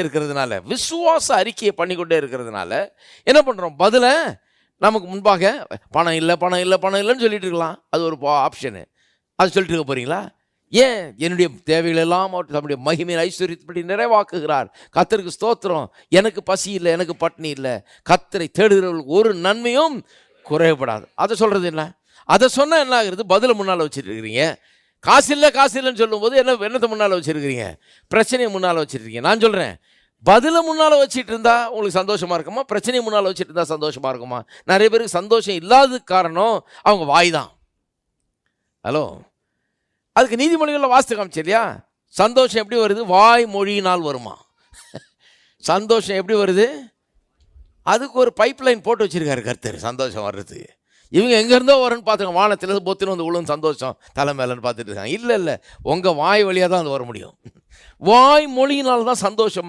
இருக்கிறதுனால, விசுவாச அறிக்கையை பண்ணிக்கொண்டே இருக்கிறதுனால என்ன பண்ணுறோம்? பதில நமக்கு முன்பாக பணம் இல்லை பணம் இல்லை பணம் இல்லைன்னு சொல்லிட்டு இருக்கலாம். அது ஒரு ஆப்ஷனு. அது சொல்லிட்டு இருக்க போகிறீங்களா? ஏன்? என்னுடைய தேவைகள் எல்லாம் அவர் தம்முடைய மகிமையின் ஐஸ்வர்யத்தின்படி நிறைவாக்குகிறார். கர்த்தருக்கு ஸ்தோத்திரம். எனக்கு பசி இல்லை, எனக்கு பட்டினி இல்லை. கர்த்தரை தேடுகிறவர்களுக்கு ஒரு நன்மையும் குறைபடாது. அதை சொல்கிறது என்ன? அதை சொன்னால் என்ன ஆகுறது? பதிலை முன்னால் வச்சுட்டு இருக்கிறீங்க. காசு இல்லை காசு இல்லைன்னு சொல்லும்போது என்னத்தை முன்னால் வச்சுருக்கிறீங்க? பிரச்சனையை முன்னால் வச்சுருக்கீங்க. நான் சொல்கிறேன், பதிலை முன்னால் வச்சுட்டு இருந்தால் உங்களுக்கு சந்தோஷமாக இருக்குமா? பிரச்சனையை முன்னால் வச்சுட்டு இருந்தால் சந்தோஷமாக இருக்குமா? நிறைய பேருக்கு சந்தோஷம் இல்லாததுக்கு காரணம் அவங்க வாய் தான். ஹலோ, அதுக்கு நீதிமொழிகளில் வாஸ்து காமிச்சு இல்லையா? சந்தோஷம் எப்படி வருது? வாய் மொழியினால் வருமா? சந்தோஷம் எப்படி வருது? அதுக்கு ஒரு பைப் லைன் போட்டு வச்சுருக்காரு கர்த்தர் சந்தோஷம் வர்றது. இவங்க எங்கேருந்தோ வரும்னு பார்த்துங்க, வானத்தில் பொத்துன்னு வந்து விழுந்து சந்தோஷம் தலை மேலேன்னு பார்த்துட்டு இருக்காங்க. இல்லை உங்கள் வாய் வழியாக தான் அது வர முடியும். வாய் மொழியினால் தான் சந்தோஷம்.